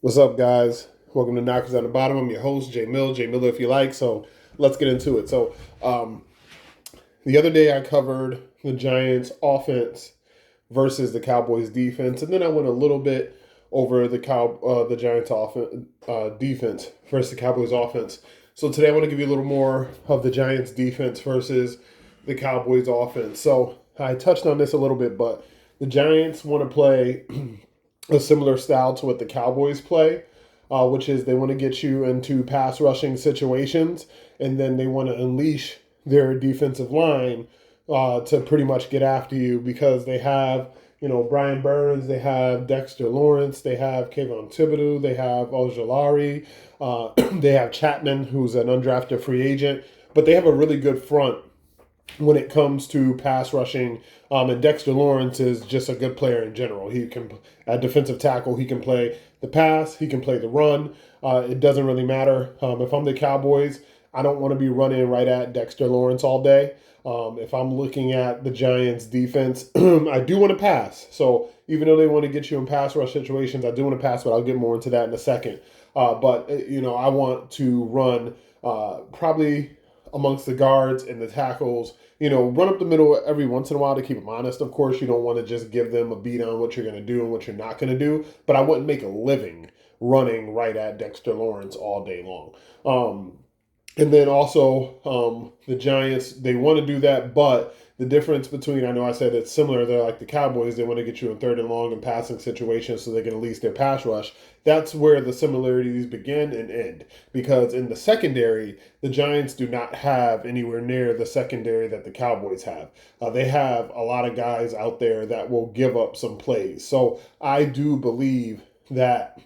What's up, guys? Welcome to Knockers on the Bottom. I'm your host, Jay Mill. Jay Miller, if you like. So let's get into it. Um, the other day I covered the Giants' offense versus the Cowboys' defense, and then I went a little bit over the Giants' defense versus the Cowboys' offense. So today I want to give you a little more of the Giants' defense versus the Cowboys' offense. So I touched on this a little bit, but the Giants want to play a similar style to what the Cowboys play, which is they want to get you into pass rushing situations, and then they want to unleash their defensive line to pretty much get after you because they have, Brian Burns, they have Dexter Lawrence, they have Kayvon Thibodeau, they have Ojolari, they have Chapman, who's an undrafted free agent, but they have a really good front when it comes to pass rushing. And Dexter Lawrence is just a good player in general. He can, at defensive tackle, he can play the pass, he can play the run. It doesn't really matter. If I'm the Cowboys, I don't want to be running right at Dexter Lawrence all day. If I'm looking at the Giants' defense, I do want to pass. So even though they want to get you in pass rush situations, I do want to pass, but I'll get more into that in a second. But I want to run probably amongst the guards and the tackles, run up the middle every once in a while to keep them honest. Of course, you don't want to just give them a beat on what you're going to do and what you're not going to do, but I wouldn't make a living running right at Dexter Lawrence all day long. And then also, the Giants, they want to do that, but the difference between, I know I said it's similar, they're like the Cowboys, they want to get you in third and long and passing situations so they can release their pass rush. That's where the similarities begin and end. Because in the secondary, the Giants do not have anywhere near the secondary that the Cowboys have. They have a lot of guys out there that will give up some plays. So I do believe that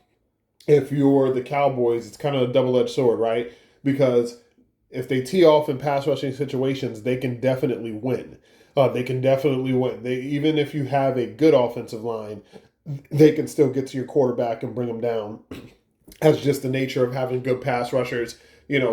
if you're the Cowboys, it's kind of a double edged sword, right? Because if they tee off in pass rushing situations, they can definitely win. They can definitely win. Even if you have a good offensive line, they can still get to your quarterback and bring them down. That's just the nature of having good pass rushers.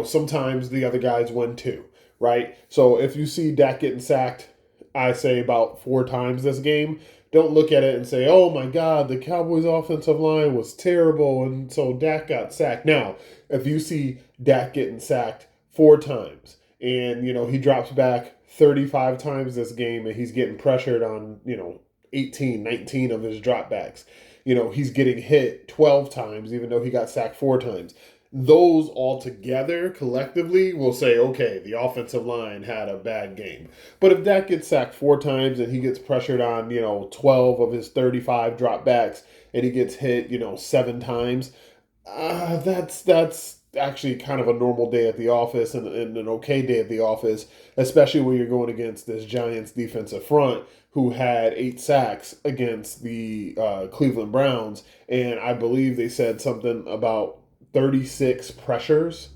Sometimes the other guys win too, right? So if you see Dak getting sacked, I say about 4 times this game, don't look at it and say, oh my God, the Cowboys' offensive line was terrible, and so Dak got sacked. Now, if you see Dak getting sacked 4 times and, he drops back 35 times this game and he's getting pressured on, 18, 19 of his dropbacks, he's getting hit 12 times, even though he got sacked 4 times. Those all together collectively will say, okay, the offensive line had a bad game. But if Dak gets sacked 4 times and he gets pressured on, 12 of his 35 dropbacks and he gets hit, 7 times, that's actually kind of a normal day at the office and an okay day at the office, especially when you're going against this Giants defensive front who had 8 sacks against the Cleveland Browns. And I believe they said something about 36 pressures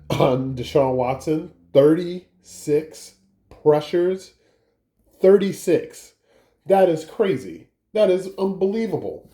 on Deshaun Watson. 36 pressures. 36. That is crazy. That is unbelievable.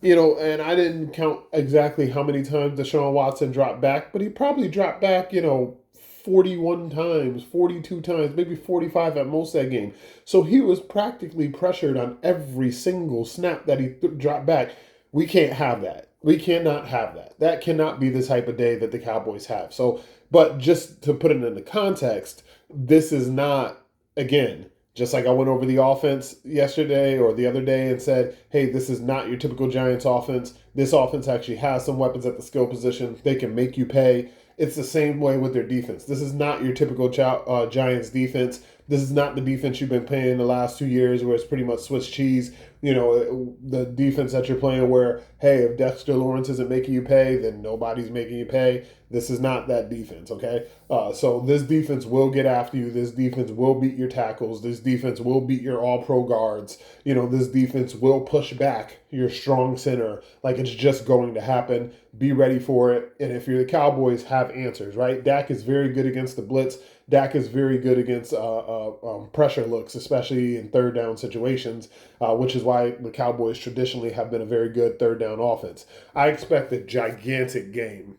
And I didn't count exactly how many times Deshaun Watson dropped back, but he probably dropped back, 41 times, 42 times, maybe 45 at most that game. So he was practically pressured on every single snap that he dropped back. We can't have that. We cannot have that. That cannot be the type of day that the Cowboys have. So, but just to put it into context, this is not, again, just like I went over the offense yesterday or the other day and said, hey, this is not your typical Giants offense. This offense actually has some weapons at the skill position. They can make you pay. It's the same way with their defense. This is not your typical Giants defense. This is not the defense you've been playing the last 2 years where it's pretty much Swiss cheese. The defense that you're playing where, hey, if Dexter Lawrence isn't making you pay, then nobody's making you pay. This is not that defense, okay? So this defense will get after you. This defense will beat your tackles. This defense will beat your all-pro guards. This defense will push back your strong center like it's just going to happen. Be ready for it. And if you're the Cowboys, have answers, right? Dak is very good against the blitz. Dak is very good against pressure looks, especially in third down situations, which is why the Cowboys traditionally have been a very good third down offense. I expect a gigantic game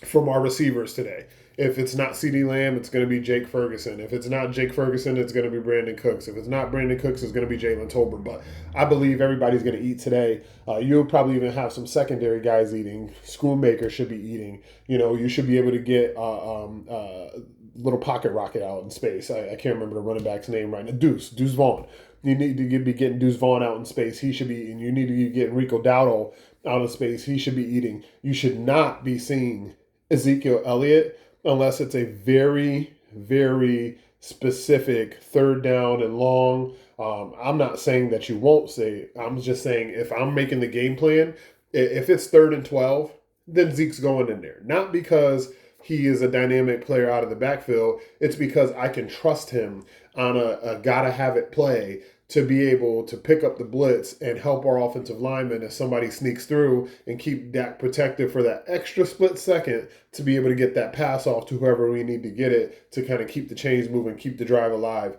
from our receivers today. If it's not CeeDee Lamb, it's going to be Jake Ferguson. If it's not Jake Ferguson, it's going to be Brandon Cooks. If it's not Brandon Cooks, it's going to be Jalen Tolbert. But I believe everybody's going to eat today. You'll probably even have some secondary guys eating. Schoonmaker should be eating. You should be able to get little pocket rocket out in space. I can't remember the running back's name right now. Deuce Vaughn. You need to be getting Deuce Vaughn out in space. He should be eating. You need to be getting Rico Dowdle out in space. He should be eating. You should not be seeing Ezekiel Elliott unless it's a very, very specific third down and long. I'm not saying that you won't say it. I'm just saying if I'm making the game plan, if it's 3rd and 12, then Zeke's going in there. Not because he is a dynamic player out of the backfield. It's because I can trust him on a gotta-have-it play to be able to pick up the blitz and help our offensive linemen if somebody sneaks through and keep Dak protected for that extra split second to be able to get that pass off to whoever we need to get it to kind of keep the chains moving, keep the drive alive.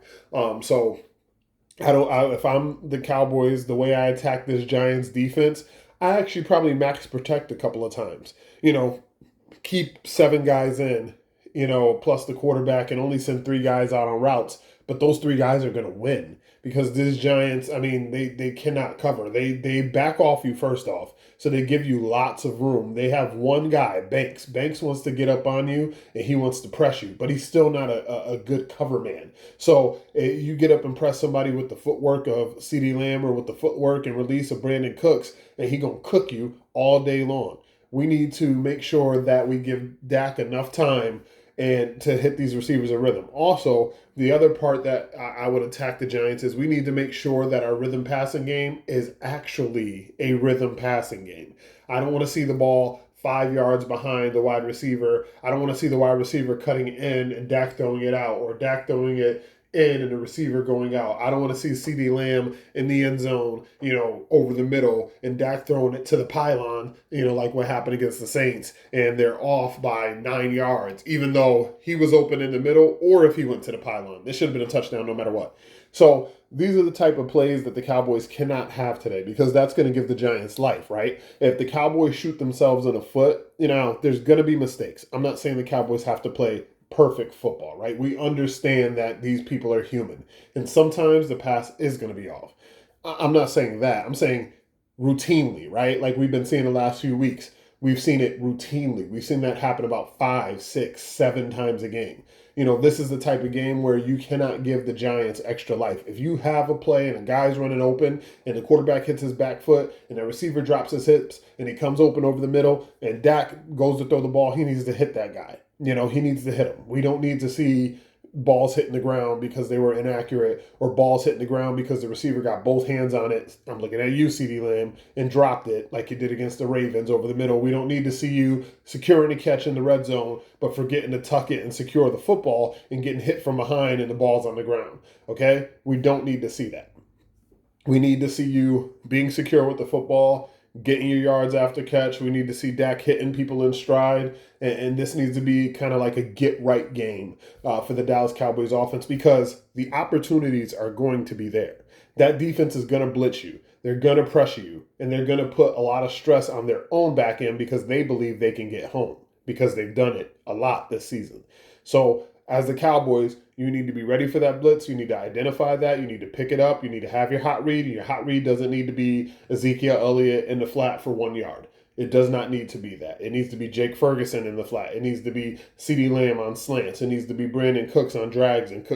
So if I'm the Cowboys, the way I attack this Giants defense, I actually probably max protect a couple of times. Keep 7 guys in, plus the quarterback, and only send 3 guys out on routes. But those 3 guys are going to win because these Giants, they cannot cover. They back off you first off. So they give you lots of room. They have one guy, Banks. Banks wants to get up on you and he wants to press you, but he's still not a good cover man. So you get up and press somebody with the footwork of CeeDee Lamb or with the footwork and release of Brandon Cooks, and he's going to cook you all day long. We need to make sure that we give Dak enough time and to hit these receivers in rhythm. Also, the other part that I would attack the Giants is we need to make sure that our rhythm passing game is actually a rhythm passing game. I don't want to see the ball 5 yards behind the wide receiver. I don't want to see the wide receiver cutting in and Dak throwing it out, or Dak throwing it in and the receiver going out. I don't want to see CeeDee Lamb in the end zone, over the middle and Dak throwing it to the pylon, like what happened against the Saints, and they're off by 9 yards, even though he was open in the middle, or if he went to the pylon. This should have been a touchdown no matter what. So these are the type of plays that the Cowboys cannot have today because that's going to give the Giants life, right? If the Cowboys shoot themselves in the foot, there's going to be mistakes. I'm not saying the Cowboys have to play perfect football, right? We understand that these people are human. And sometimes the pass is going to be off. I'm not saying that. I'm saying routinely, right? Like we've been seeing the last few weeks. We've seen it routinely. We've seen that happen about 5, 6, 7 times a game. This is the type of game where you cannot give the Giants extra life. If you have a play and a guy's running open and the quarterback hits his back foot and the receiver drops his hips and he comes open over the middle and Dak goes to throw the ball, he needs to hit that guy. He needs to hit him. We don't need to see balls hitting the ground because they were inaccurate or balls hitting the ground because the receiver got both hands on it. I'm looking at you, CeeDee Lamb, and dropped it like you did against the Ravens over the middle. We don't need to see you securing a catch in the red zone, but forgetting to tuck it and secure the football and getting hit from behind and the ball's on the ground. Okay? We don't need to see that. We need to see you being secure with the football, getting your yards after catch. We need to see Dak hitting people in stride. And this needs to be kind of like a get-right game for the Dallas Cowboys offense because the opportunities are going to be there. That defense is going to blitz you. They're going to pressure you. And they're going to put a lot of stress on their own back end because they believe they can get home because they've done it a lot this season. So as the Cowboys, you need to be ready for that blitz. You need to identify that. You need to pick it up. You need to have your hot read. And your hot read doesn't need to be Ezekiel Elliott in the flat for 1 yard. It does not need to be that. It needs to be Jake Ferguson in the flat. It needs to be CeeDee Lamb on slants. It needs to be Brandon Cooks on drags and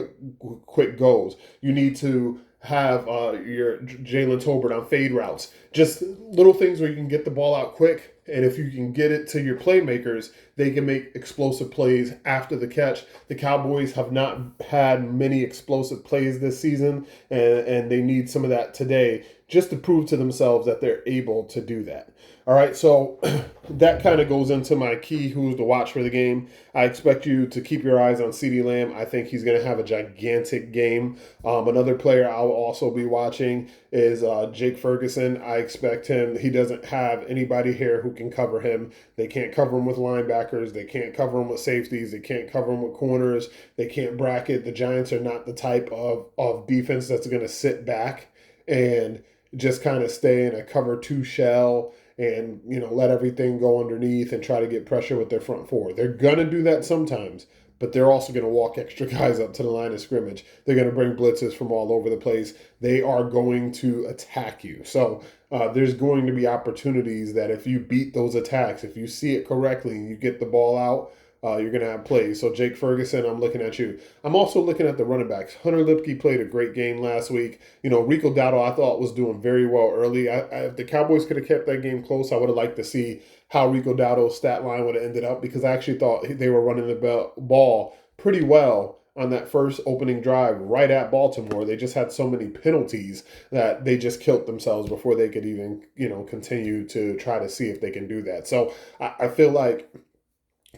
quick goes. You need to have your Jalen Tolbert on fade routes. Just little things where you can get the ball out quick. And if you can get it to your playmakers, they can make explosive plays after the catch. The Cowboys have not had many explosive plays this season, and they need some of that today just to prove to themselves that they're able to do that. All right, so that kind of goes into my key who's to watch for the game. I expect you to keep your eyes on CeeDee Lamb. I think he's going to have a gigantic game. Another player I'll also be watching is Jake Ferguson. I expect him. He doesn't have anybody here who can cover him. They can't cover him with linebackers. They can't cover him with safeties. They can't cover him with corners. They can't bracket. The Giants are not the type of defense that's going to sit back and just kind of stay in a cover 2 shell and let everything go underneath and try to get pressure with their front four. They're gonna do that sometimes, but they're also going to walk extra guys up to the line of scrimmage. They're going to bring blitzes from all over the place. They are going to attack you. So there's going to be opportunities that if you beat those attacks, if you see it correctly and you get the ball out, you're going to have plays. So Jake Ferguson, I'm looking at you. I'm also looking at the running backs. Hunter Lipke played a great game last week. Rico Dowdle I thought was doing very well early. If the Cowboys could have kept that game close, I would have liked to see how Rico Dowdle's stat line would have ended up, because I actually thought they were running the ball pretty well on that first opening drive right at Baltimore. They just had so many penalties that they just killed themselves before they could even, continue to try to see if they can do that. So I feel like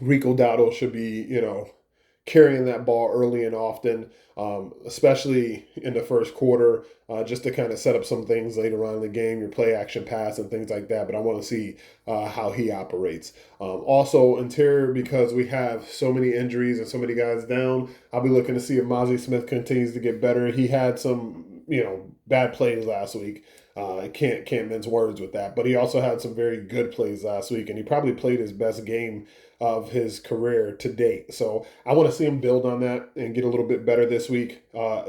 Rico Dowdle should be, carrying that ball early and often, especially in the first quarter, just to kind of set up some things later on in the game, your play action pass and things like that. But I want to see how he operates. Also, interior, because we have so many injuries and so many guys down, I'll be looking to see if Mozzie Smith continues to get better. He had some, bad plays last week. I can't mince words with that. But he also had some very good plays last week, and he probably played his best game of his career to date. So I want to see him build on that and get a little bit better this week.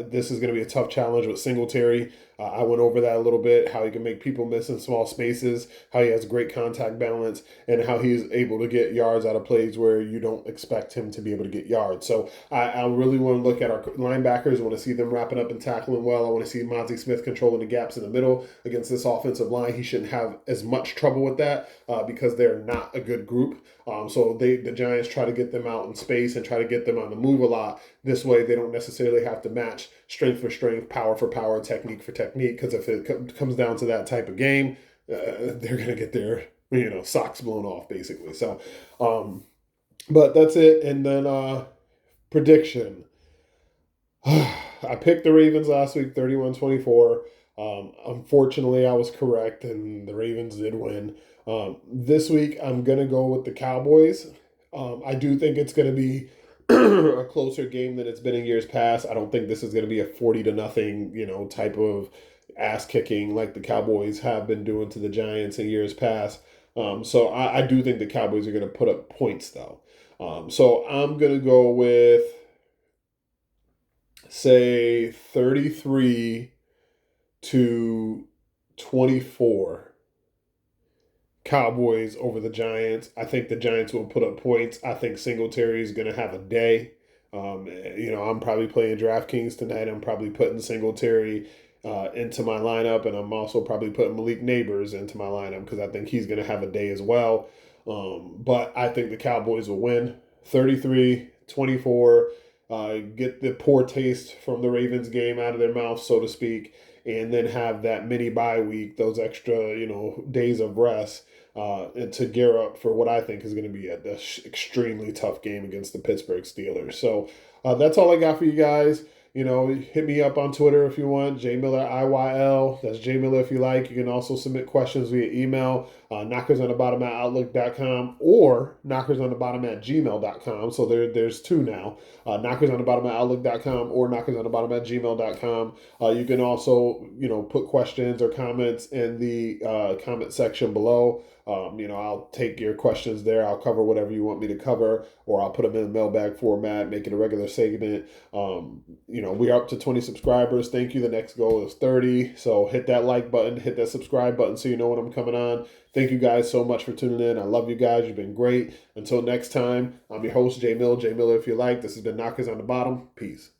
This is going to be a tough challenge with Singletary. I went over that a little bit, how he can make people miss in small spaces, how he has great contact balance, and how he's able to get yards out of plays where you don't expect him to be able to get yards. So I really want to look at our linebackers. I want to see them wrapping up and tackling well. I want to see Mozzie Smith controlling the gaps in the middle against this offensive line. He shouldn't have as much trouble with that because they're not a good group. So the Giants try to get them out in space and try to get them on the move a lot. This way, they don't necessarily have to match strength for strength, power for power, technique for technique. Because if it comes down to that type of game, they're going to get their socks blown off, basically. So, but that's it. And then prediction. I picked the Ravens last week, 31-24. Unfortunately, I was correct, and the Ravens did win. This week, I'm going to go with the Cowboys. I do think it's going to be a closer game than it's been in years past. I don't think this is going to be a 40-0, type of ass kicking like the Cowboys have been doing to the Giants in years past. So I do think the Cowboys are going to put up points, though. So I'm going to go with, say, 33-24. Cowboys over the Giants. I think the Giants will put up points. I think Singletary is going to have a day. I'm probably playing DraftKings tonight. I'm probably putting Singletary into my lineup, and I'm also probably putting Malik Neighbors into my lineup because I think he's going to have a day as well. But I think the Cowboys will win 33-24. Get the poor taste from the Ravens game out of their mouth, so to speak, and then have that mini bye week, those extra, days of rest, and to gear up for what I think is going to be an extremely tough game against the Pittsburgh Steelers. So that's all I got for you guys. Hit me up on Twitter if you want, JMillerIYL. That's JMiller if you like. You can also submit questions via email, knockersonthebottom@outlook.com or knockersonthebottom@gmail.com. So there's two now, knockersonthebottom@outlook.com or knockersonthebottom@gmail.com. You can also, put questions or comments in the comment section below. I'll take your questions there. I'll cover whatever you want me to cover, or I'll put them in a mailbag format, make it a regular segment. We're up to 20 subscribers. Thank you. The next goal is 30. So hit that like button, hit that subscribe button so you know when I'm coming on. Thank you guys so much for tuning in. I love you guys. You've been great. Until next time, I'm your host, J Mill. J Miller if you like. This has been Knockers on the Bottom. Peace.